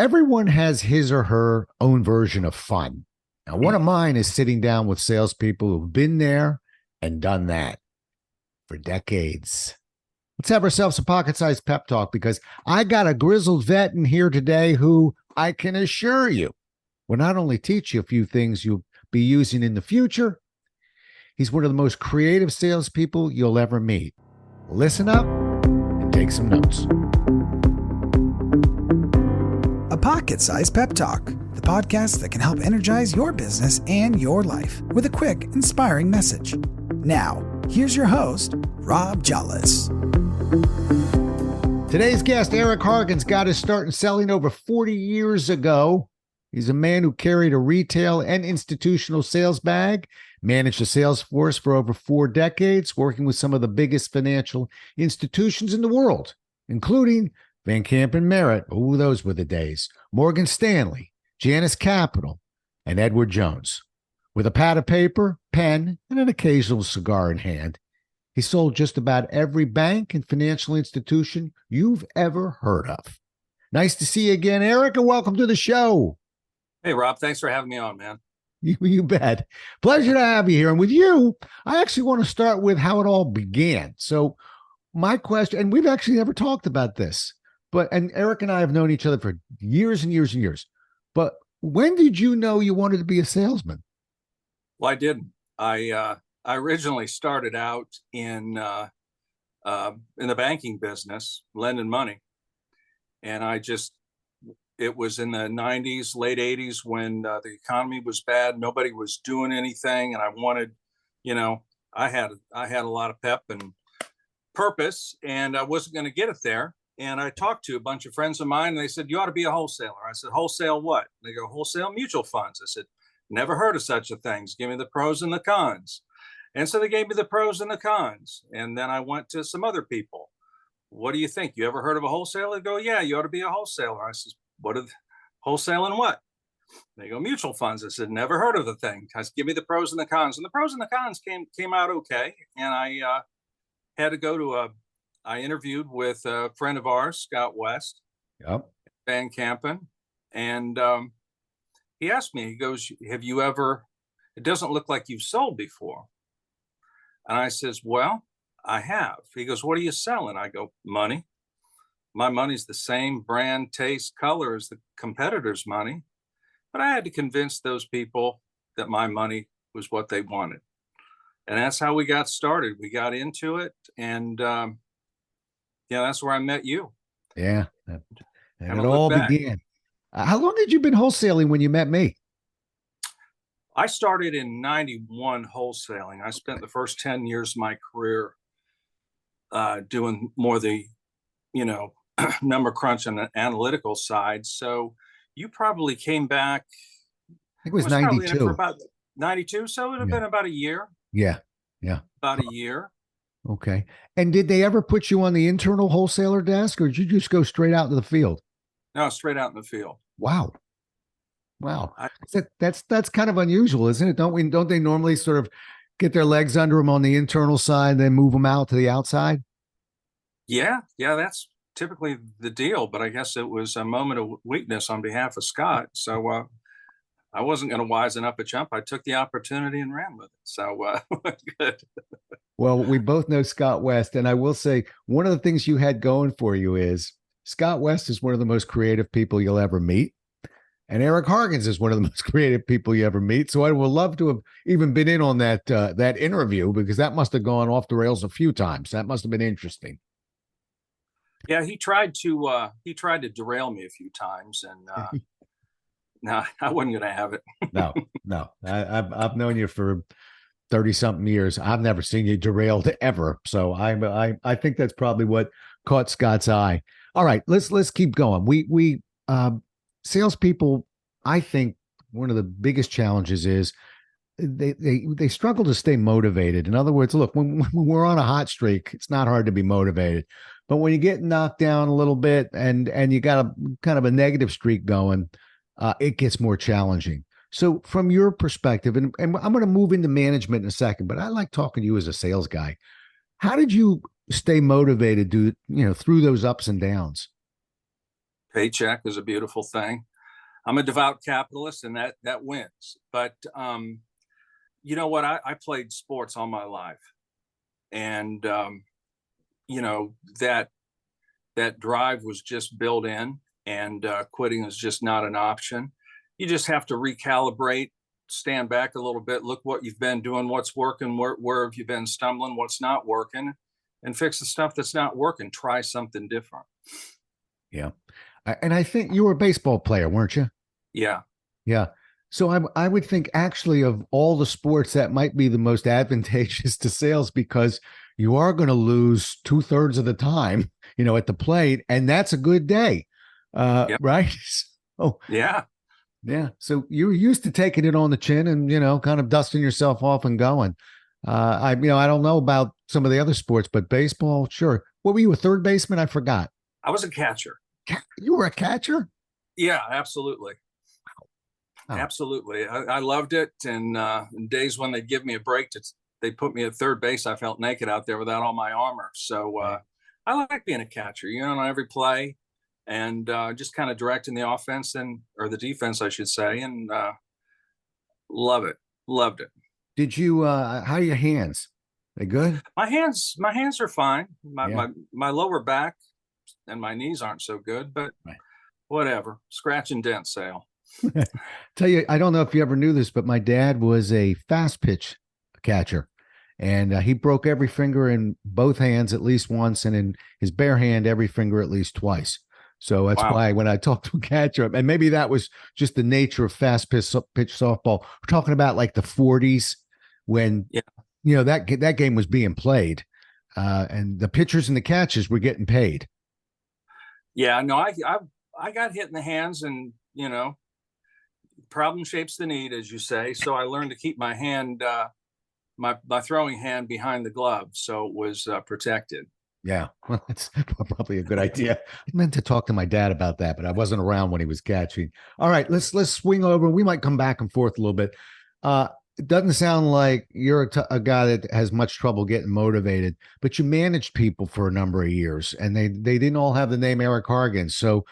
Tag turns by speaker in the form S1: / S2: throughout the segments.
S1: Everyone has his or her own version of fun. Now, one of mine is sitting down with salespeople who've been there and done that for decades. Let's have ourselves a pocket-sized pep talk because I got a grizzled vet in here today who I can assure you will not only teach you a few things you'll be using in the future, he's one of the most creative salespeople you'll ever meet. Listen up and take some notes.
S2: A Pocket Sized Pep Talk, the podcast that can help energize your business and your life with a quick, inspiring message. Now, here's your host, Rob Jollis.
S1: Today's guest, Eric Hargens, got his start in selling over 40 years ago. He's a man who carried a retail and institutional sales bag, managed a sales force for over 4 decades, working with some of the biggest financial institutions in the world, including Van Camp and Merritt. Oh, those were the days. Morgan Stanley, Janus Capital, and Edward Jones. With a pad of paper, pen, and an occasional cigar in hand, he sold just about every bank and financial institution you've ever heard of. Nice to see you again, Eric, and welcome to the show.
S3: Hey, Rob. Thanks for having me on, man.
S1: You bet. Pleasure to have you here. And with you, I actually want to start with how it all began. So my question, and we've actually never talked about this, and Eric and I have known each other for years and years and years. But when did you know you wanted to be a salesman?
S3: Well, I didn't. I originally started out in the banking business, lending money. And it was in the 90s, late 80s when the economy was bad. Nobody was doing anything. And I wanted, I had a lot of pep and purpose, and I wasn't going to get it there. And I talked to a bunch of friends of mine, and they said, you ought to be a wholesaler. I said, wholesale what? They go, wholesale mutual funds. I said, never heard of such a thing. Give me the pros and the cons. And so they gave me the pros and the cons. And then I went to some other people. What do you think? You ever heard of a wholesaler? They go, yeah, you ought to be a wholesaler. I said, what are wholesaling what? They go, mutual funds. I said, never heard of the thing. I said, give me the pros and the cons. And the pros and the cons came out okay. And I had to go to I interviewed with a friend of ours, Scott West, Van Campen, and he asked me, he goes, have you ever, it doesn't look like you've sold before. And I says, well, I have. He goes, what are you selling? I go, money. My money's the same brand, taste, color as the competitor's money. But I had to convince those people that my money was what they wanted. And that's how we got started. We got into it, and that's where I met you.
S1: Yeah, and it all began. How long had you been wholesaling when you met me?
S3: I started in 91 wholesaling. I spent the first 10 years of my career doing more the, number crunch and the analytical side. So you probably came back.
S1: I think it was 92.
S3: For about 92. So it would have been about a year.
S1: Yeah.
S3: About a year.
S1: Okay. And did they ever put you on the internal wholesaler desk, or did you just go straight out into the field?
S3: No, straight out in the field.
S1: Wow. That's kind of unusual, isn't it? Don't they normally sort of get their legs under them on the internal side and then move them out to the outside?
S3: Yeah, that's typically the deal. But I guess it was a moment of weakness on behalf of Scott. So I wasn't going to wisen up a chump. I took the opportunity and ran with it. So good.
S1: Well, we both know Scott West, and I will say one of the things you had going for you is Scott West is one of the most creative people you'll ever meet, and Eric Hargens is one of the most creative people you ever meet. So I would love to have even been in on that interview, because that must have gone off the rails a few times. That must have been interesting.
S3: Yeah, he tried to derail me a few times, and no, I wasn't going to have it.
S1: No. I've known you for 30-something years. I've never seen you derailed ever. So I think that's probably what caught Scott's eye. All right, let's keep going. We salespeople, I think one of the biggest challenges is they struggle to stay motivated. In other words, look, when we're on a hot streak, it's not hard to be motivated. But when you get knocked down a little bit and you got a kind of a negative streak going, it gets more challenging. So from your perspective, and I'm going to move into management in a second, but I like talking to you as a sales guy. How did you stay motivated through those ups and downs?
S3: Paycheck is a beautiful thing. I'm a devout capitalist, and that wins. But you know what? I played sports all my life, and you know that drive was just built in, and quitting is just not an option. You just have to recalibrate, stand back a little bit, look what you've been doing, what's working, where have you been stumbling, what's not working, and fix the stuff that's not working. Try something different.
S1: Yeah. And I think you were a baseball player, weren't you?
S3: Yeah.
S1: Yeah. So I would think actually of all the sports that might be the most advantageous to sales because you are going to lose 2/3 of the time, at the plate, and that's a good day.
S3: Yep.
S1: Right. So
S3: Yeah.
S1: yeah. So you're used to taking it on the chin and, kind of dusting yourself off and going. I don't know about some of the other sports, but baseball, sure. What were you, a third baseman? I forgot.
S3: I was a catcher.
S1: You were a catcher?
S3: Yeah, absolutely.
S1: Oh.
S3: Absolutely. I loved it. And days when they give me a break, they put me at third base, I felt naked out there without all my armor. So I like being a catcher, on every play, and just kind of directing the offense or the defense, I should say. And love it. Loved it.
S1: Did you, how are your hands? They good?
S3: My hands are fine.
S1: Yeah.
S3: My lower back and my knees aren't so good, but
S1: Right.
S3: Whatever. Scratch and dent sale.
S1: Tell you, I don't know if you ever knew this, but my dad was a fast pitch catcher, and he broke every finger in both hands at least once, and in his bare hand, every finger at least twice. So that's
S3: Wow.
S1: why when I talked to a catcher, and maybe that was just the nature of fast pitch softball. We're talking about like the 40s when, that game was being played, and the pitchers and the catchers were getting paid.
S3: Yeah, no, I got hit in the hands, and problem shapes the need, as you say. So I learned to keep my hand, my throwing hand behind the glove, so it was protected.
S1: Yeah, well, that's probably a good idea. I meant to talk to my dad about that, but I wasn't around when he was catching. All right, let's swing over. We might come back and forth a little bit. It doesn't sound like you're a guy that has much trouble getting motivated, but you managed people for a number of years, and they didn't all have the name Eric Hargan. So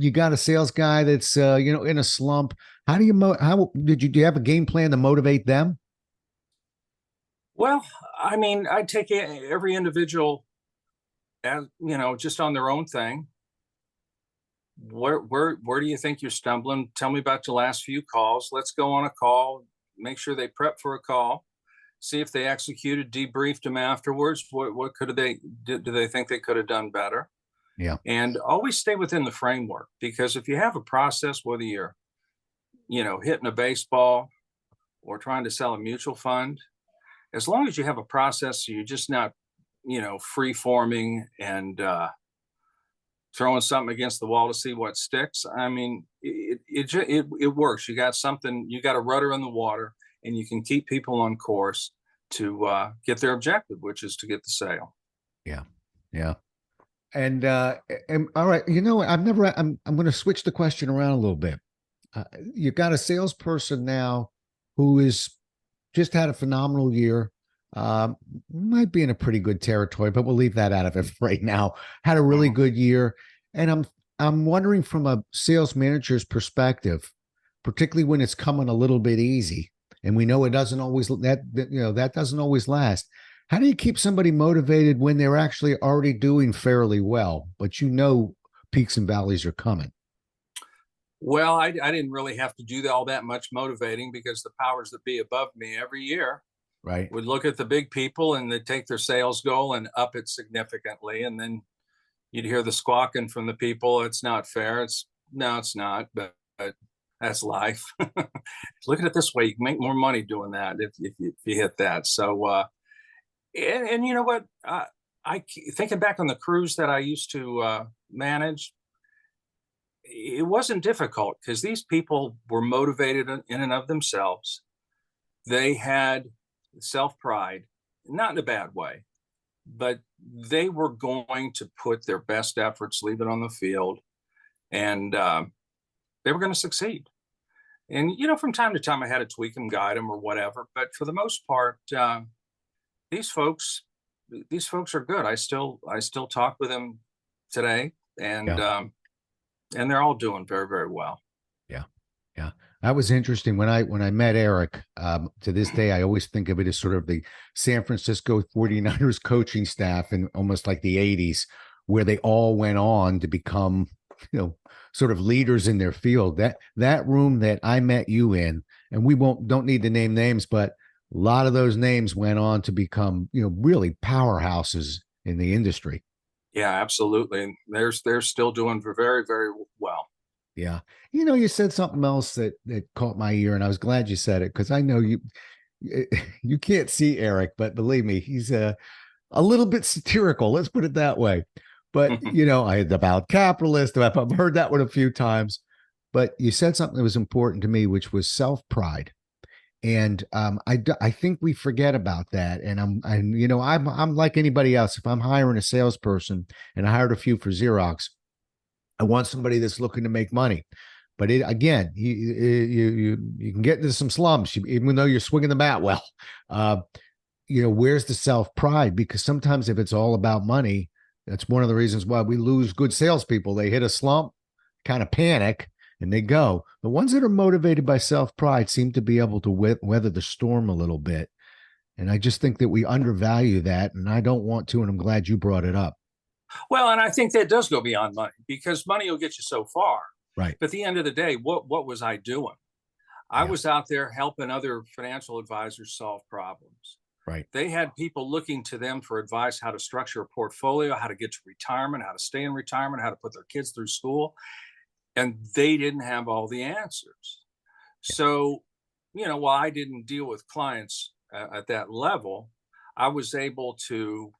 S1: you got a sales guy that's in a slump. How do do you have a game plan to motivate them?
S3: Well, I mean, I take every individual as just on their own thing. Where do you think you're stumbling? Tell me about your last few calls. Let's go on a call. Make sure they prep for a call. See if they executed, debriefed them afterwards. What do they think they could have done better?
S1: Yeah.
S3: And always stay within the framework, because if you have a process, whether you're, hitting a baseball or trying to sell a mutual fund, as long as you have a process, so you're just not, free forming and throwing something against the wall to see what sticks. I mean, it works. You got something, you got a rudder in the water, and you can keep people on course to get their objective, which is to get the sale.
S1: Yeah. Yeah. And all right, I'm going to switch the question around a little bit. You got a salesperson now who is just had a phenomenal year. Might be in a pretty good territory, but we'll leave that out of it right now. Had a really good year, and I'm wondering from a sales manager's perspective, particularly when it's coming a little bit easy, and we know it doesn't always that doesn't always last. How do you keep somebody motivated when they're actually already doing fairly well, but peaks and valleys are coming?
S3: Well, I didn't really have to do all that much motivating, because the powers that be above me every year would look at the big people, and they'd take their sales goal and up it significantly. And then you'd hear the squawking from the people. It's not fair. It's not, but that's life. Look at it this way. You can make more money doing that if you hit that. So, and you know what? Thinking back on the crews that I used to manage, it wasn't difficult, because these people were motivated in and of themselves. They had self-pride, not in a bad way, but they were going to put their best efforts, leave it on the field, and they were going to succeed. And, from time to time I had to tweak them, guide them, or whatever. But for the most part, these folks are good. I still talk with them today, and and they're all doing very, very well.
S1: Yeah. Yeah. That was interesting. When I met Eric, to this day, I always think of it as sort of the San Francisco 49ers coaching staff in almost like the 80s, where they all went on to become, sort of leaders in their field. That room that I met you in, and we don't need to name names, but a lot of those names went on to become, really powerhouses in the industry.
S3: Yeah, absolutely. And they're still doing very, very well.
S1: Yeah. You said something else that caught my ear, and I was glad you said it because I know you can't see Eric, but believe me, he's a little bit satirical. Let's put it that way. But, I had about capitalist. I've heard that one a few times, but you said something that was important to me, which was self-pride. And I think we forget about that. And I'm like anybody else. If I'm hiring a salesperson, and I hired a few for Xerox, I want somebody that's looking to make money. But again, you can get into some slumps, even though you're swinging the bat well. Where's the self-pride? Because sometimes if it's all about money, that's one of the reasons why we lose good salespeople. They hit a slump, kind of panic, and they go. The ones that are motivated by self-pride seem to be able to weather the storm a little bit. And I just think that we undervalue that, and I don't want to, and I'm glad you brought it up.
S3: Well, and I think that does go beyond money, because money will get you so far.
S1: Right.
S3: But at the end of the day, what was I doing? I was out there helping other financial advisors solve problems.
S1: Right.
S3: They had people looking to them for advice, how to structure a portfolio, how to get to retirement, how to stay in retirement, how to put their kids through school. And they didn't have all the answers. So, while I didn't deal with clients at that level, I was able to,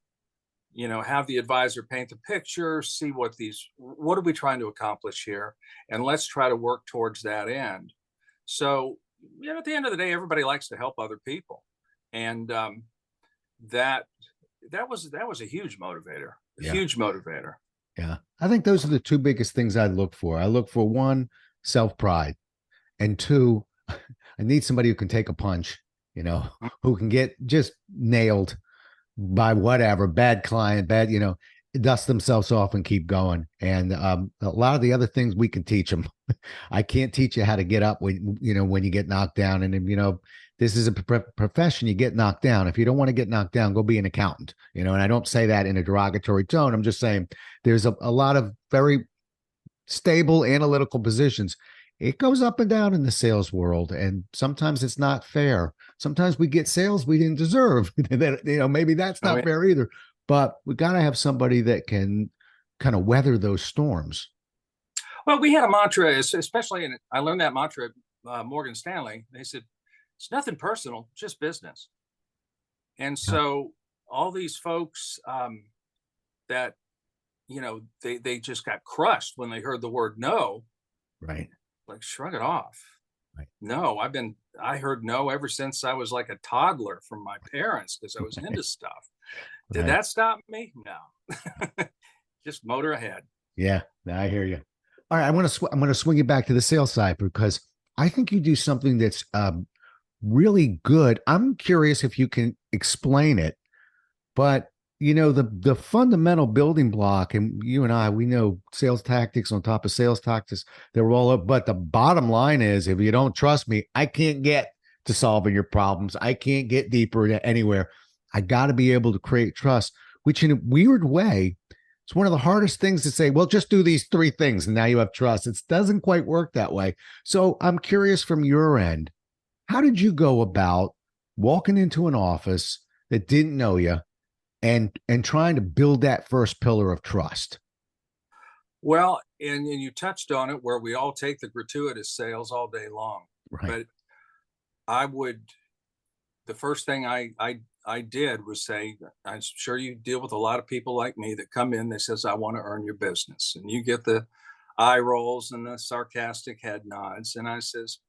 S3: have the advisor paint the picture, see what are we trying to accomplish here? And let's try to work towards that end. So, at the end of the day, everybody likes to help other people. And that was a huge motivator, huge motivator.
S1: Yeah. I think those are the two biggest things I look for. I look for, one, self-pride, and two, I need somebody who can take a punch, who can get just nailed by whatever, bad client, dust themselves off and keep going. And a lot of the other things we can teach them. I can't teach you how to get up when you get knocked down. And, this is a profession. You get knocked down. If you don't want to get knocked down, go be an accountant, and I don't say that in a derogatory tone. I'm just saying there's a lot of very stable analytical positions. It goes up and down in the sales world, and sometimes it's not fair. Sometimes we get sales we didn't deserve. Maybe that's not fair either. But we got to have somebody that can kind of weather those storms.
S3: Well, we had a mantra, especially, and I learned that mantra at Morgan Stanley. They said, it's nothing personal, just business. And so all these folks that, they just got crushed when they heard the word no.
S1: Right.
S3: Like, shrug it off.
S1: Right.
S3: No, I heard no ever since I was like a toddler from my parents, because I was into stuff. Did that stop me? No. Just motor ahead.
S1: Yeah, I hear you. All right, I'm going to swing it back to the sales side, because I think you do something that's really good. I'm curious if you can explain it, but the fundamental building block, and you and I, we know sales tactics on top of sales tactics, they're all up. But the bottom line is, if you don't trust me, I can't get to solving your problems. I can't get deeper anywhere. I got to be able to create trust, which in a weird way, it's one of the hardest things to say, well, just do these three things and now you have trust. It doesn't quite work that way. So I'm curious, from your end, how did you go about walking into an office that didn't know you and trying to build that first pillar of trust?
S3: Well, and you touched on it, where we all take the gratuitous sales all day long.
S1: Right.
S3: But the first thing I did was say, I'm sure you deal with a lot of people like me that come in, that says, I want to earn your business. And you get the eye rolls and the sarcastic head nods. And I says,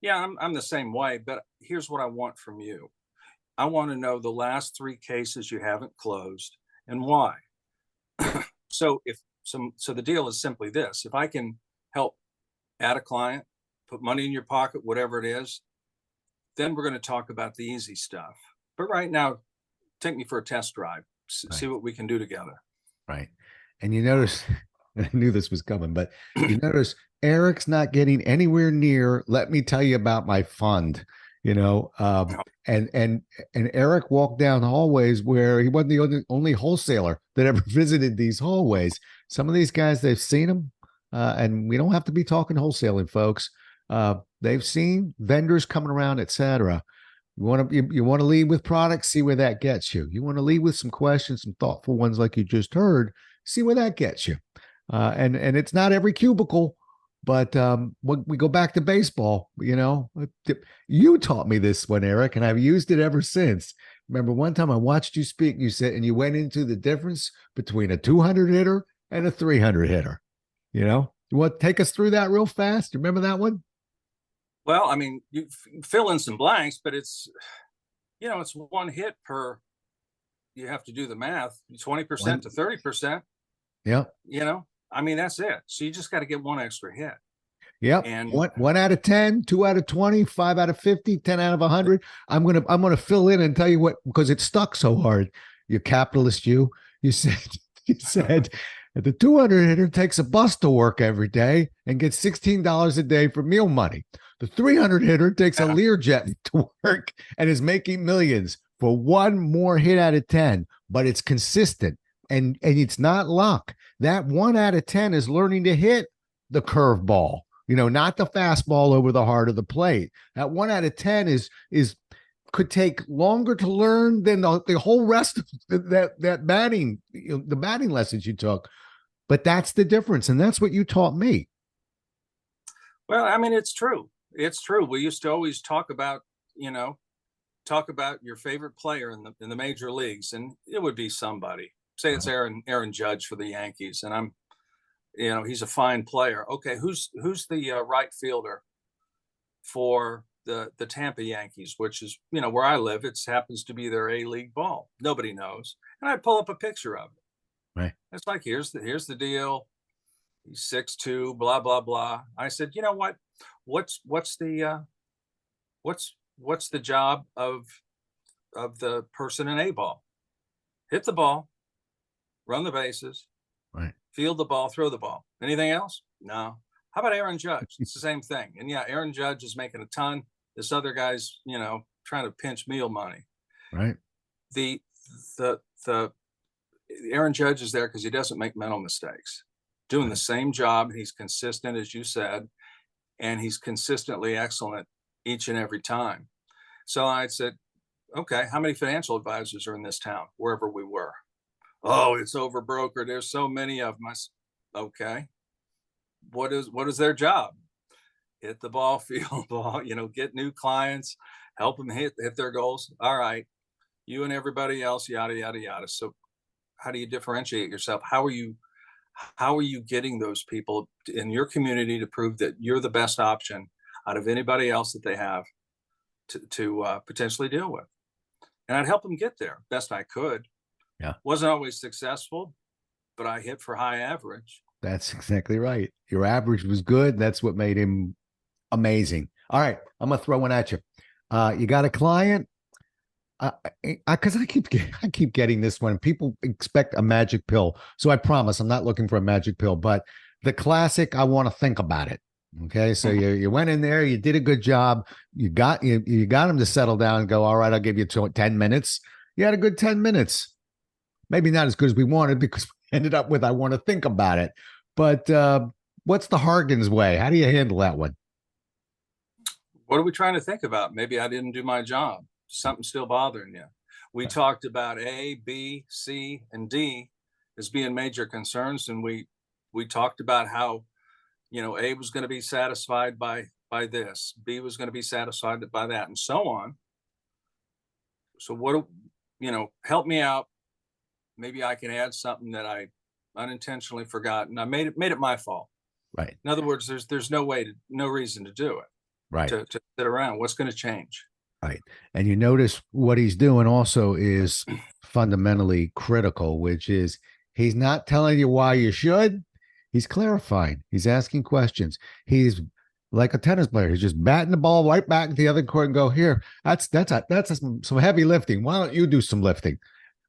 S3: yeah, I'm the same way, but here's what I want from you. I want to know the last 3 cases you haven't closed and why. So the deal is simply this: if I can help add a client, put money in your pocket, whatever it is, then we're going to talk about the easy stuff. But right now, take me for a test drive, see what we can do together.
S1: Right. And you notice I knew this was coming, but you notice Eric's not getting anywhere near. Let me tell you about my fund. You know,
S3: No.
S1: and Eric walked down hallways where he wasn't the only wholesaler that ever visited these hallways. Some of these guys, they've seen them, and we don't have to be talking wholesaling, folks. They've seen vendors coming around, etc. You want to lead with products, see where that gets you. You want to lead with some questions, some thoughtful ones like you just heard, see where that gets you. And it's not every cubicle, but when we go back to baseball, you know, you taught me this one, Eric, and I've used it ever since. Remember one time I watched you speak, you said, and you went into the difference between a 200 hitter and a 300 hitter. You know, you want to take us through that real fast? You remember that one?
S3: Well, I mean, you fill in some blanks, but it's, you know, it's one hit per, you have to do the math, 20% to 30%,
S1: Yeah.
S3: you know, I mean, that's it. So you just got to get one extra hit.
S1: Yep.
S3: And
S1: one out of 10, 2 out of 20, 5 out of 50, 10 out of 100. I'm gonna fill in and tell you what, because it stuck so hard. You capitalist, you said that the 200 hitter takes a bus to work every day and gets $16 a day for meal money. The 300 hitter takes a Learjet to work and is making millions for one more hit out of 10, but it's consistent and it's not luck. That 1 out of 10 is learning to hit the curveball, you know, not the fastball over the heart of the plate. That 1 out of 10 is could take longer to learn than the whole rest of that batting, you know, the batting lessons you took. But that's the difference, and that's what you taught me.
S3: well, I mean, it's true. It's true. We used to always talk about, you know, talk about your favorite player in the major leagues, and it would be somebody. Say it's Aaron Judge for the Yankees, and I'm, you know, he's a fine player. Okay, who's the right fielder for the Tampa Yankees, which is, you know, where I live. It happens to be their A-League ball. Nobody knows, and I pull up a picture of it.
S1: Right.
S3: It's like, here's the deal. He's 6'2", blah blah blah. I said, you know what? What's the job of the person in A ball? Hit the ball, run the bases,
S1: Right.
S3: field the ball, throw the ball. Anything else? No. How about Aaron Judge? It's the same thing. And yeah, Aaron Judge is making a ton. This other guy's, you know, trying to pinch meal money.
S1: Right.
S3: The Aaron Judge is there because he doesn't make mental mistakes. Doing the same job. He's consistent, as you said, and he's consistently excellent each and every time. So I said, okay, how many financial advisors are in this town, wherever we were? Oh, it's over brokered. There's so many of them. I said, okay. What is their job? Hit the ball, field the ball, you know, get new clients, help them hit their goals. All right. You and everybody else, yada, yada, yada. So how do you differentiate yourself? How are you getting those people in your community to prove that you're the best option out of anybody else that they have to potentially deal with? And I'd help them get there best I could.
S1: Yeah.
S3: Wasn't always successful, but I hit for high average.
S1: That's exactly right. Your average was good. That's what made him amazing. All right, I'm gonna throw one at you. You got a client? Because I keep getting this one. People expect a magic pill, so I promise I'm not looking for a magic pill. But the classic, I want to think about it. Okay, so you went in there, you did a good job, you got him to settle down and go. All right, I'll give you 10 minutes. You had a good 10 minutes. Maybe not as good as we wanted because we ended up with I want to think about it. But what's the Hargan's way? How do you handle that one?
S3: What are we trying to think about? Maybe I didn't do my job. Something's still bothering you. We talked about A, B, C, and D as being major concerns, and we talked about how, you know, A was going to be satisfied by this, B was going to be satisfied by that, and so on. So help me out. Maybe I can add something that I unintentionally forgot, and I made it my fault.
S1: Right.
S3: In other words, there's no reason to do it.
S1: Right.
S3: To sit around. What's going to change?
S1: Right. And you notice what he's doing also is fundamentally critical, which is he's not telling you why you should. He's clarifying. He's asking questions. He's like a tennis player. He's just batting the ball right back to the other court and go, here, that's some heavy lifting. Why don't you do some lifting?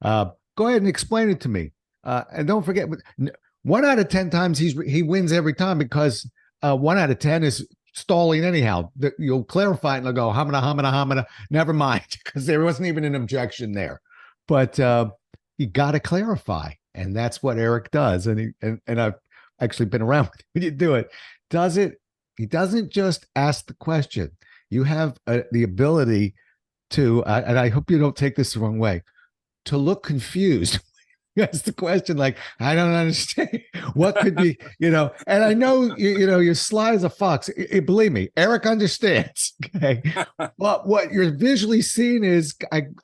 S1: Go ahead and explain it to me. And don't forget, 1 out of 10 times he wins every time because 1 out of 10 is stalling anyhow. You'll clarify it and they'll go hamina. Never mind, because there wasn't even an objection there. But you got to clarify, and that's what Eric does. And I've actually been around when you do it. He doesn't just ask the question. You have the ability to, and I hope you don't take this the wrong way, to look confused. That's the question. Like, I don't understand what could be, and I know, you're sly as a fox. Believe me, Eric understands. Okay. But what you're visually seeing is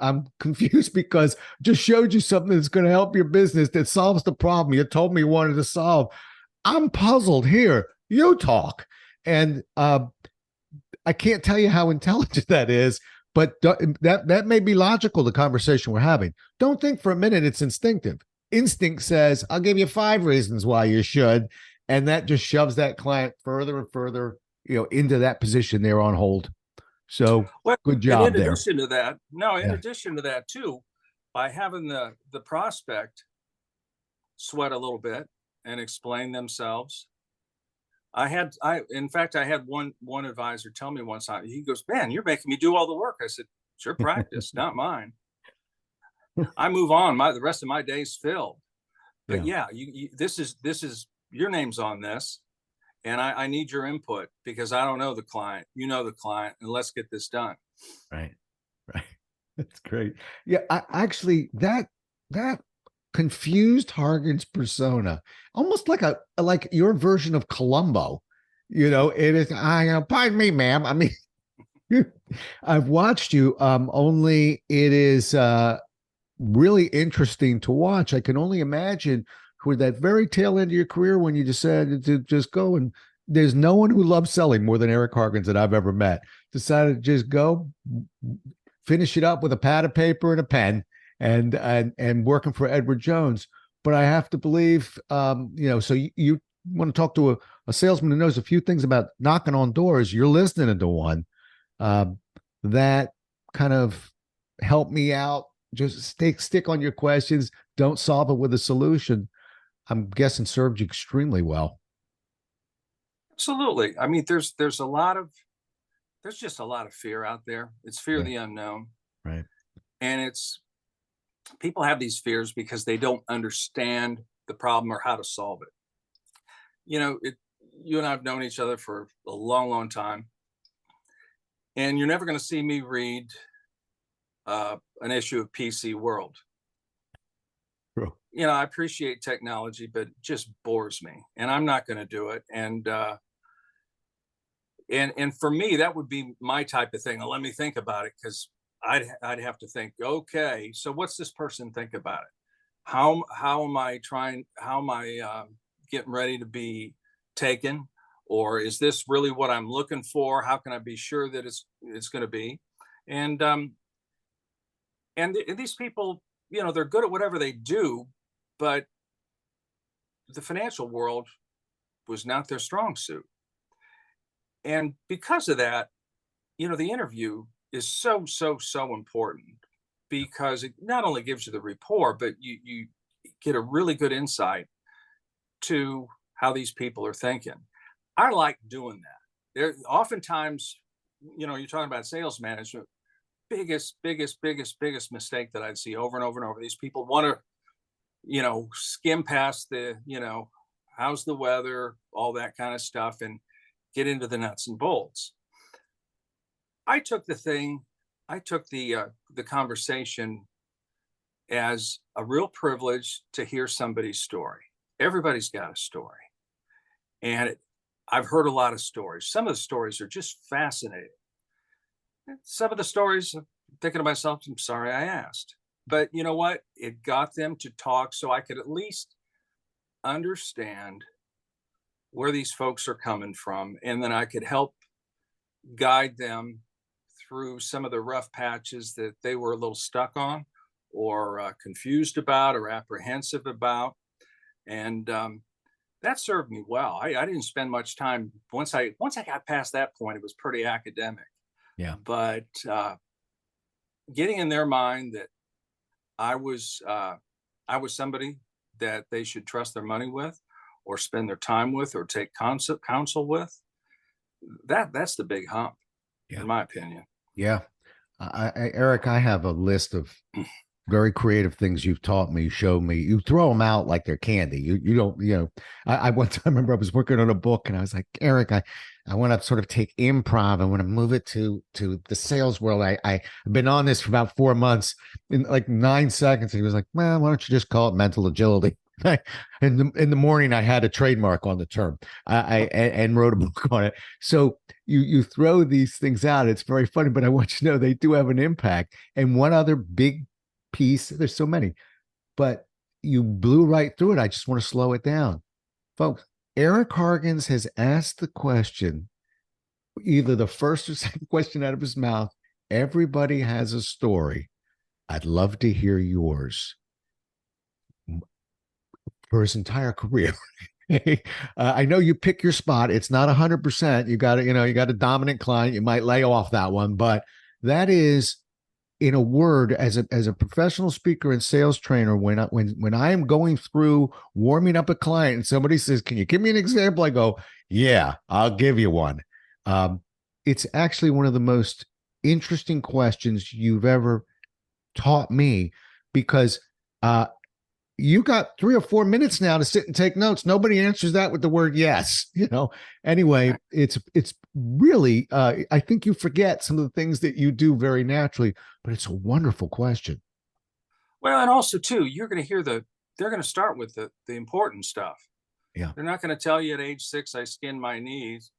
S1: I'm confused because I just showed you something that's going to help your business that solves the problem you told me you wanted to solve. I'm puzzled here. You talk. And I can't tell you how intelligent that is, but that may be logical, the conversation we're having. Don't think for a minute it's instinctive. Instinct says, I'll give you 5 reasons why you should. And that just shoves that client further and further, into that position they're on hold. So good job there.
S3: In addition to that too, by having the prospect sweat a little bit and explain themselves. In fact, I had one advisor tell me once, he goes, man, you're making me do all the work. I said, sure, practice, not mine. I move on. The rest of my day's filled. But this is your name's on this. And I need your input because I don't know the client. You know the client, and let's get this done.
S1: Right. That's great. Yeah, actually that confused Hargan's persona, almost like your version of Columbo. It is. Pardon me, ma'am. I mean, I've watched you. Only it is really interesting to watch. I can only imagine who that very tail end of your career when you decided to just go, and there's no one who loves selling more than Eric Hargans that I've ever met. Decided to just go finish it up with a pad of paper and a pen. And working for Edward Jones. But I have to believe, so you want to talk to a salesman who knows a few things about knocking on doors. You're listening to one that kind of helped me out. Just stick on your questions. Don't solve it with a solution. I'm guessing served you extremely well.
S3: Absolutely. I mean, there's just a lot of fear out there. It's fear of the unknown.
S1: Right.
S3: And people have these fears because they don't understand the problem or how to solve it. You and I have known each other for a long, long time. And you're never going to see me read an issue of PC World.
S1: True.
S3: I appreciate technology, but it just bores me, and I'm not going to do it. And for me, that would be my type of thing. Let me think about it, because I'd have to think, okay, so what's this person think about it? How am I getting ready to be taken? Or is this really what I'm looking for? How can I be sure that it's going to be? And these people, they're good at whatever they do, but the financial world was not their strong suit. And because of that, the interview is so important, because it not only gives you the rapport, but you get a really good insight to how these people are thinking. I like doing that. There oftentimes, you're talking about sales management, biggest mistake that I'd see over and over and over. These people want to, skim past the, how's the weather, all that kind of stuff, and get into the nuts and bolts. I took the conversation as a real privilege to hear somebody's story. Everybody's got a story. And I've heard a lot of stories. Some of the stories are just fascinating. Some of the stories, I'm thinking to myself, I'm sorry I asked. But you know what? It got them to talk, so I could at least understand where these folks are coming from. And then I could help guide them through some of the rough patches that they were a little stuck on, or confused about, or apprehensive about. And that served me well. I didn't spend much time. Once I got past that point, it was pretty academic.
S1: Yeah.
S3: But getting in their mind that I was somebody that they should trust their money with, or spend their time with or take counsel with, that's the big hump,
S1: Yeah.
S3: in my opinion.
S1: Yeah. Eric, I have a list of very creative things you've taught me, showed me. You throw them out like they're candy. You don't, I one time remember I was working on a book and I was like, Eric, I want to sort of take improv. I want to move it to the sales world. I've been on this for about 4 months in like 9 seconds. He was like, well, why don't you just call it mental agility? In the morning, I had a trademark on the term. And wrote a book on it. So you throw these things out. It's very funny, but I want you to know they do have an impact. And one other big piece, there's so many, but you blew right through it. I just want to slow it down. Folks, Eric Hargens has asked the question, either the first or second question out of his mouth. Everybody has a story. I'd love to hear yours. For his entire career. I know you pick your spot. It's not 100%. You got a dominant client. You might lay off that one, but that is, in a word, as a professional speaker and sales trainer, when I am going through warming up a client and somebody says, "Can you give me an example?" I go, "Yeah, I'll give you one." It's actually one of the most interesting questions you've ever taught me, because you got 3 or 4 minutes now to sit and take notes. Nobody answers that with the word yes. Anyway, it's really, I think you forget some of the things that you do very naturally, but it's a wonderful question.
S3: Well, and also too, you're going to hear they're going to start with the important stuff.
S1: Yeah.
S3: They're not going to tell you at age 6, I skinned my knees,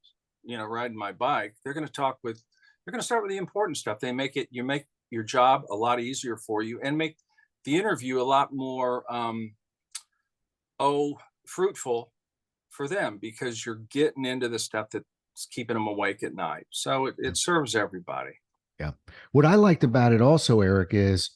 S3: riding my bike. They're going to start with the important stuff. You make your job a lot easier for you and make the interview a lot more fruitful for them, because you're getting into the stuff that's keeping them awake at night. So it serves everybody.
S1: Yeah. What I liked about it also, Eric, is,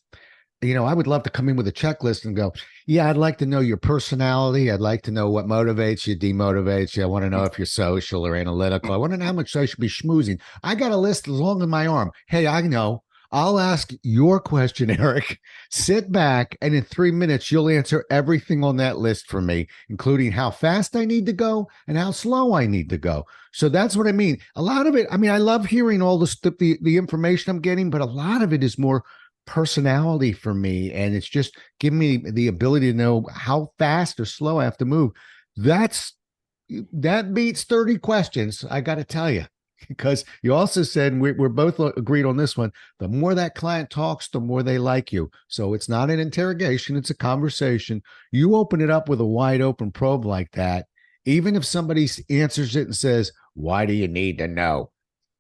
S1: I would love to come in with a checklist and go, yeah, I'd like to know your personality. I'd like to know what motivates you, demotivates you. I want to know if you're social or analytical. I want to know how much I should be schmoozing. I got a list as long as my arm. Hey, I know. I'll ask your question, Eric. Sit back, and in 3 minutes, you'll answer everything on that list for me, including how fast I need to go and how slow I need to go. So that's what I mean. A lot of it, I love hearing all the information I'm getting, but a lot of it is more personality for me, and it's just giving me the ability to know how fast or slow I have to move. That beats 30 questions, I got to tell you. Because you also said, we're both agreed on this one, the more that client talks, the more they like you. So it's not an interrogation, it's a conversation. You open it up with a wide open probe like that, even if somebody answers it and says, "Why do you need to know?"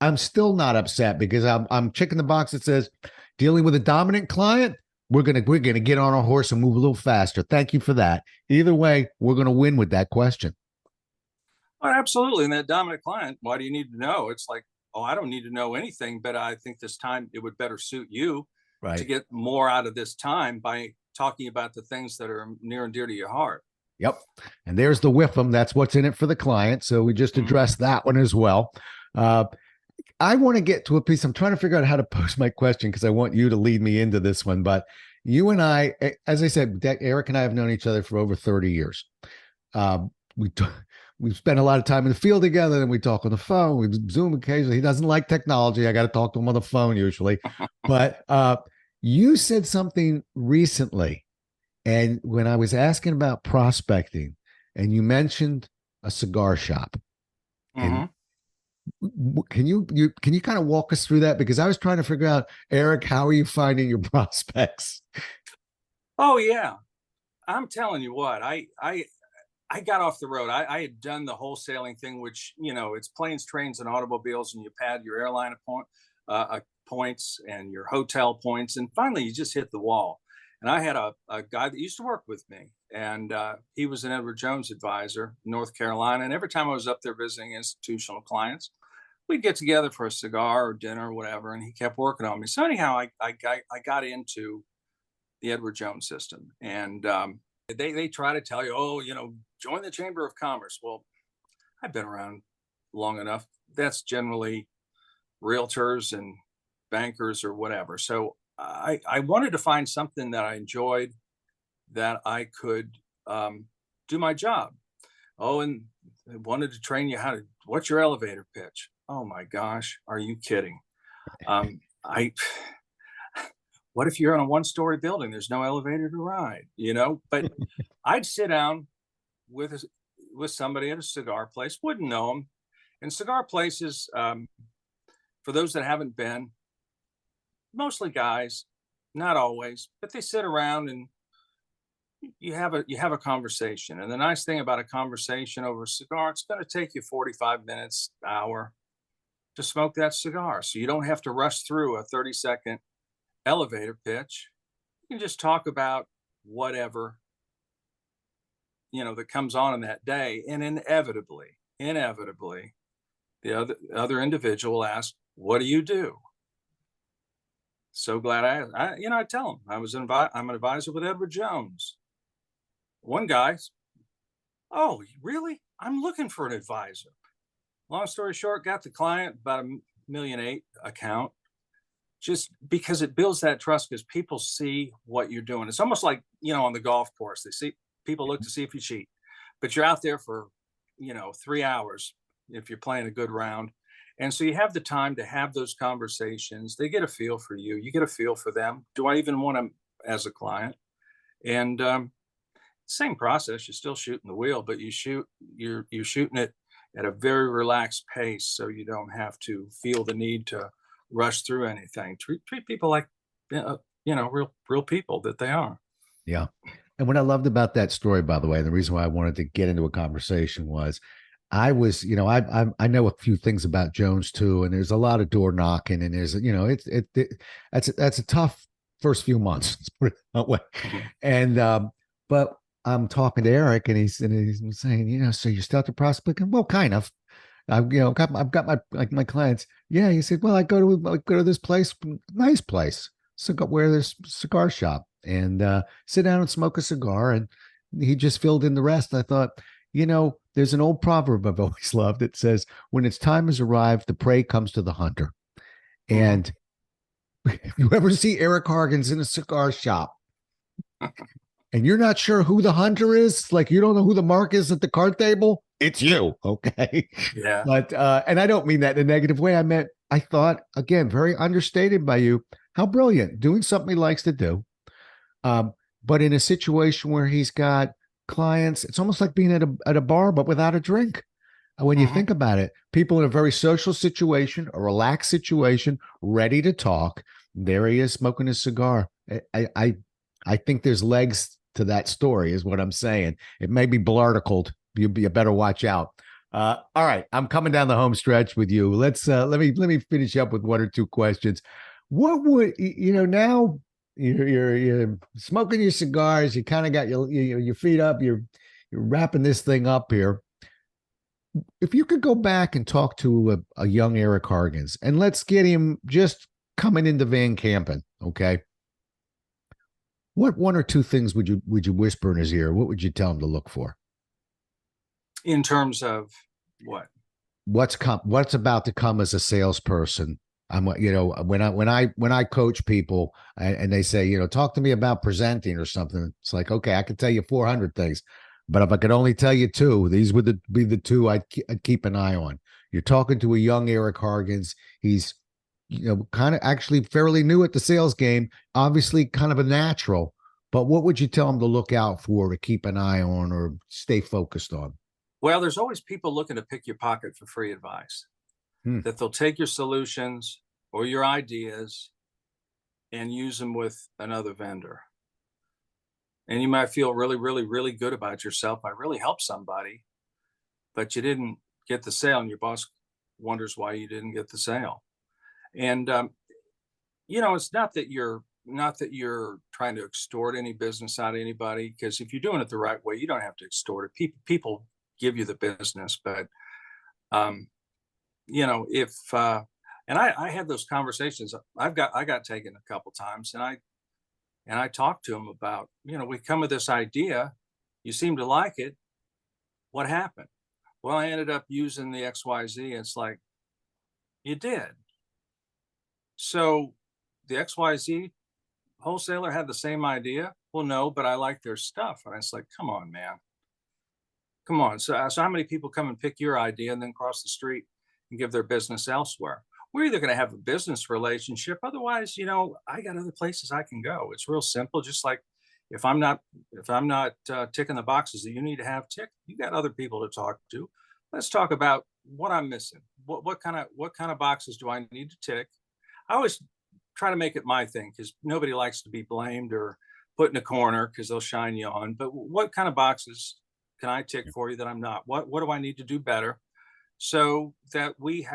S1: I'm still not upset, because I'm checking the box that says, dealing with a dominant client, we're gonna get on our horse and move a little faster. Thank you for that. Either way, we're gonna win with that question.
S3: Oh, absolutely. And that dominant client, why do you need to know? It's like, oh, I don't need to know anything, but I think this time it would better suit you to get more out of this time by talking about the things that are near and dear to your heart.
S1: Yep. And there's the WIFM. That's what's in it for the client. So we just addressed that one as well. I want to get to a piece. I'm trying to figure out how to pose my question, because I want you to lead me into this one. But you and I, as I said, Eric and I have known each other for over 30 years. We've spent a lot of time in the field together, and we talk on the phone. We Zoom occasionally. He doesn't like technology. I got to talk to him on the phone usually. But you said something recently, and when I was asking about prospecting, and you mentioned a cigar shop. And can you kind of walk us through that? Because I was trying to figure out, Eric, how are you finding your prospects?
S3: Oh yeah, I'm telling you what, I got off the road. I had done the wholesaling thing, which, it's planes, trains, and automobiles, and you pad your airline points and your hotel points. And finally, you just hit the wall. And I had a guy that used to work with me, and he was an Edward Jones advisor in North Carolina. And every time I was up there visiting institutional clients, we'd get together for a cigar or dinner or whatever. And he kept working on me. So anyhow, I got into the Edward Jones system. And they try to tell you, join the Chamber of Commerce. Well, I've been around long enough. That's generally realtors and bankers or whatever. So I wanted to find something that I enjoyed, that I could do my job. Oh, and they wanted to train you what's your elevator pitch? Oh my gosh, are you kidding? I what if you're in a one-story building? There's no elevator to ride, But I'd sit down with somebody at a cigar place, wouldn't know them. And cigar places, for those that haven't been, mostly guys, not always, but they sit around and you have a conversation. And the nice thing about a conversation over a cigar, it's going to take you 45 minutes, hour to smoke that cigar. So you don't have to rush through a 30-second elevator pitch. You can just talk about whatever, that comes on in that day. And inevitably, the other individual will ask, what do you do? So glad I tell them I'm an advisor with Edward Jones. One guy, oh, really? I'm looking for an advisor. Long story short, got the client about $1.8 million account, just because it builds that trust, because people see what you're doing. It's almost like, on the golf course, people look to see if you cheat, but you're out there for, 3 hours if you're playing a good round. And so you have the time to have those conversations. They get a feel for you. You get a feel for them. Do I even want them as a client? And same process. You're still shooting the wheel, but you're shooting it at a very relaxed pace, so you don't have to feel the need to rush through anything. Treat people like real people that they are.
S1: Yeah. And what I loved about that story, by the way, the reason why I wanted to get into a conversation was I was, I know a few things about Jones too, and there's a lot of door knocking, and there's, that's a tough first few months, let's put it that way. And but I'm talking to Eric, and he's saying, so you're still at the prospecting? Well, kind of. I've got my clients. Yeah, he said, well, I go to this place, nice place, where there's cigar shop, and sit down and smoke a cigar, and he just filled in the rest. I thought, there's an old proverb I've always loved that says, when its time has arrived, the prey comes to the hunter. And if you ever see Eric Hargens in a cigar shop and you're not sure who the hunter is, like you don't know who the mark is at the card table, it's you. Okay.
S3: Yeah.
S1: But, and I don't mean that in a negative way. I thought, again, very understated by you, how brilliant, doing something he likes to do. But in a situation where he's got clients, it's almost like being at a bar, but without a drink. When you think about it, people in a very social situation, a relaxed situation, ready to talk. There he is smoking his cigar. I think there's legs to that story, is what I'm saying. It may be blarticled. You better watch out. All right, I'm coming down the home stretch with you. Let's let me finish up with one or two questions. What would now? You're smoking your cigars. You kind of got your feet up. You're wrapping this thing up here. If you could go back and talk to a young Eric Hargens, and let's get him just coming into Van Campen, okay? What one or two things would you whisper in his ear? What would you tell him to look for?
S3: In terms of what?
S1: What's about to come as a salesperson? I'm, when I coach people and they say, talk to me about presenting or something, it's like, okay, I could tell you 400 things, but if I could only tell you two, these would be the two I'd keep an eye on. You're talking to a young Eric Hargens. He's, kind of actually fairly new at the sales game, obviously kind of a natural, but what would you tell him to look out for, to keep an eye on, or stay focused on?
S3: Well, there's always people looking to pick your pocket for free advice. That they'll take your solutions or your ideas and use them with another vendor. And you might feel really, really, really good about yourself. I really helped somebody, but you didn't get the sale, and your boss wonders why you didn't get the sale. And it's not that you're trying to extort any business out of anybody, because if you're doing it the right way, you don't have to extort it. People give you the business, but if and I had those conversations. I got taken a couple times, and I talked to them about, we come with this idea, you seem to like it, what happened? Well, I ended up using the XYZ. It's like, you did. So the XYZ wholesaler had the same idea. Well, no, but I like their stuff. And it's like, come on, man. Come on. So how many people come and pick your idea and then cross the street and give their business elsewhere? We're either going to have a business relationship. Otherwise, I got other places I can go. It's real simple. Just like if I'm not ticking the boxes that you need to have ticked, you got other people to talk to. Let's talk about what I'm missing. What kind of boxes do I need to tick? I always try to make it my thing because nobody likes to be blamed or put in a corner because they'll shine you on. But what kind of boxes can I tick for you that I'm not? What do I need to do better so that we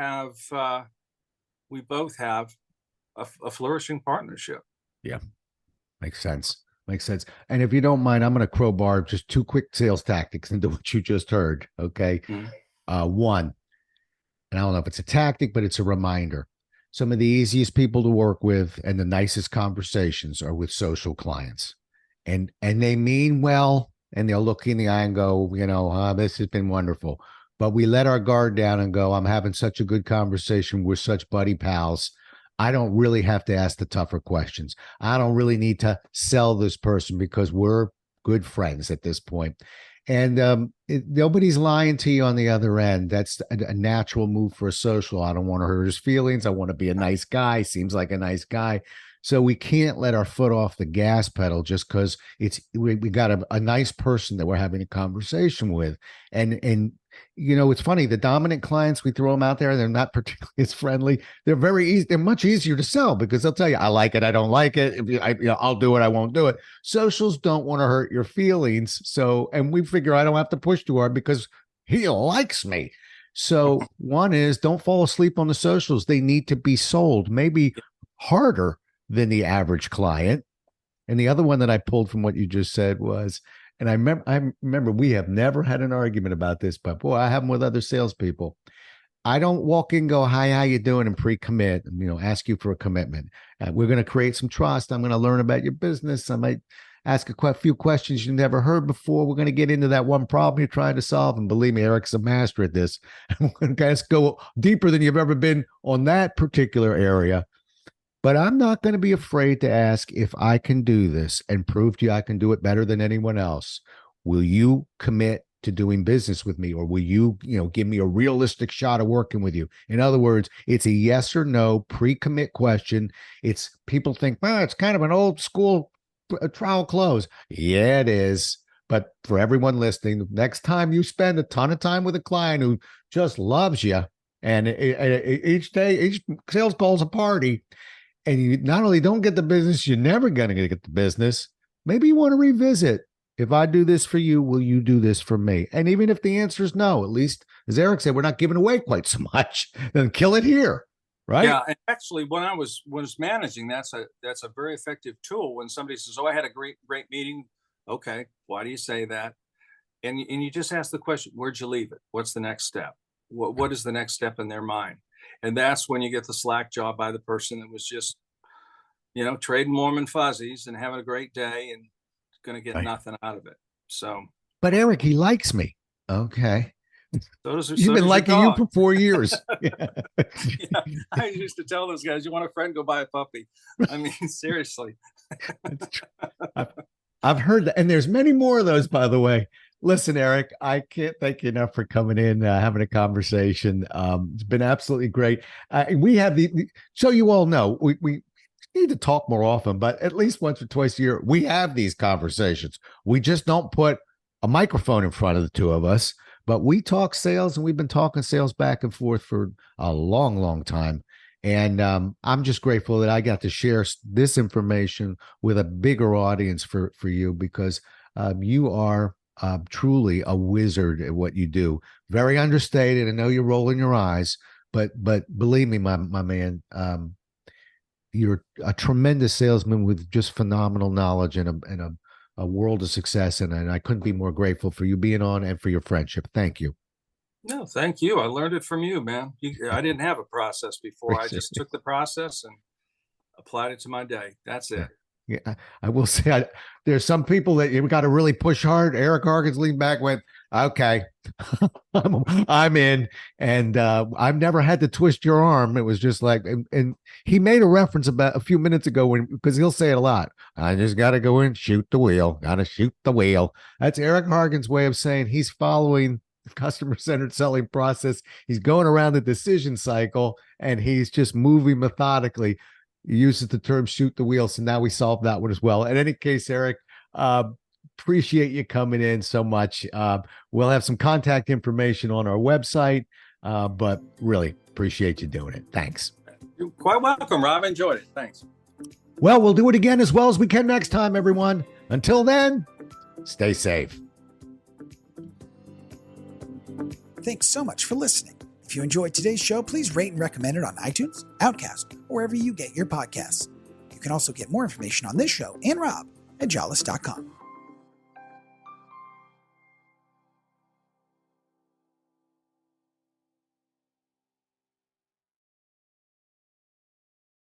S3: both have a flourishing partnership?
S1: Yeah, makes sense. Makes sense. And if you don't mind, I'm going to crowbar just 2 quick sales tactics into what you just heard. Okay. One, and I don't know if it's a tactic, but it's a reminder. Some of the easiest people to work with and the nicest conversations are with social clients. And they mean well, and they'll look in the eye and go, this has been wonderful. But we let our guard down and go, I'm having such a good conversation. We're such buddy pals. I don't really have to ask the tougher questions. I don't really need to sell this person because we're good friends at this point. And nobody's lying to you on the other end. That's a natural move for a social. I don't want to hurt his feelings. I want to be a nice guy. Seems like a nice guy. So we can't let our foot off the gas pedal just because we got a nice person that we're having a conversation with. And it's funny, the dominant clients, we throw them out there, they're not particularly as friendly. They're very easy. They're much easier to sell because they'll tell you, I like it, I don't like it. I'll do it, I won't do it. Socials don't want to hurt your feelings. So, and we figure I don't have to push too hard because he likes me. So one is don't fall asleep on the socials. They need to be sold, maybe harder than the average client. And the other one that I pulled from what you just said was, and I remember we have never had an argument about this, but boy, I have them with other salespeople. I don't walk in and go, hi, how you doing? And pre-commit, ask you for a commitment. We're going to create some trust. I'm going to learn about your business. I might ask a few questions you never heard before. We're going to get into that one problem you're trying to solve. And believe me, Eric's a master at this. We're going to go deeper than you've ever been on that particular area. But I'm not going to be afraid to ask if I can do this and prove to you I can do it better than anyone else. Will you commit to doing business with me, or will you, give me a realistic shot of working with you? In other words, it's a yes or no pre-commit question. It's people think, well, it's kind of an old school trial close. Yeah, it is. But for everyone listening, next time you spend a ton of time with a client who just loves you, and each day, each sales call is a party, and you not only don't get the business, you're never going to get the business. Maybe you want to revisit. If I do this for you, will you do this for me? And even if the answer is no, at least, as Eric said, we're not giving away quite so much. Then kill it here, right?
S3: Yeah, and actually, when I was managing, that's a very effective tool. When somebody says, "Oh, I had a great meeting," okay, why do you say that? And you just ask the question, "Where'd you leave it? What's the next step? What is the next step in their mind?" And that's when you get the slack jaw by the person that was just, trading warm and fuzzies and having a great day and going to get nothing out of it. So,
S1: but Eric, he likes me. Okay. He's been liking you for 4 years.
S3: Yeah, I used to tell those guys, you want a friend, go buy a puppy. I mean, seriously.
S1: I've heard that. And there's many more of those, by the way. Listen, Eric, I can't thank you enough for coming in, having a conversation. It's been absolutely great. We have so you all know, we need to talk more often, but at least once or twice a year, we have these conversations. We just don't put a microphone in front of the two of us, but we talk sales, and we've been talking sales back and forth for a long, long time. And I'm just grateful that I got to share this information with a bigger audience for you, because you are truly a wizard at what you do. Very understated. I know you're rolling your eyes, but believe me, my man, you're a tremendous salesman with just phenomenal knowledge and a world of success. And I couldn't be more grateful for you being on and for your friendship. Thank you.
S3: No, thank you. I learned it from you, man. I didn't have a process before. I just took the process and applied it to my day. That's it.
S1: Yeah, I will say there's some people that you got to really push hard. Eric Harkins leaned back, went, Okay. I'm in. And I've never had to twist your arm. It was just like, and he made a reference about a few minutes ago because he'll say it a lot. I just got to go in, shoot the wheel, got to shoot the wheel. That's Eric Hargan's way of saying he's following the customer-centered selling process. He's going around the decision cycle and he's just moving methodically. He uses the term shoot the wheel. So now we solved that one as well. In any case, Eric, appreciate you coming in so much. We'll have some contact information on our website, but really appreciate you doing it. Thanks.
S3: You're quite welcome, Rob. Enjoyed it. Thanks.
S1: Well, we'll do it again as well as we can next time, everyone. Until then, stay safe.
S2: Thanks so much for listening. If you enjoyed today's show, please rate and recommend it on iTunes, Outcast, or wherever you get your podcasts. You can also get more information on this show and Rob at jollis.com.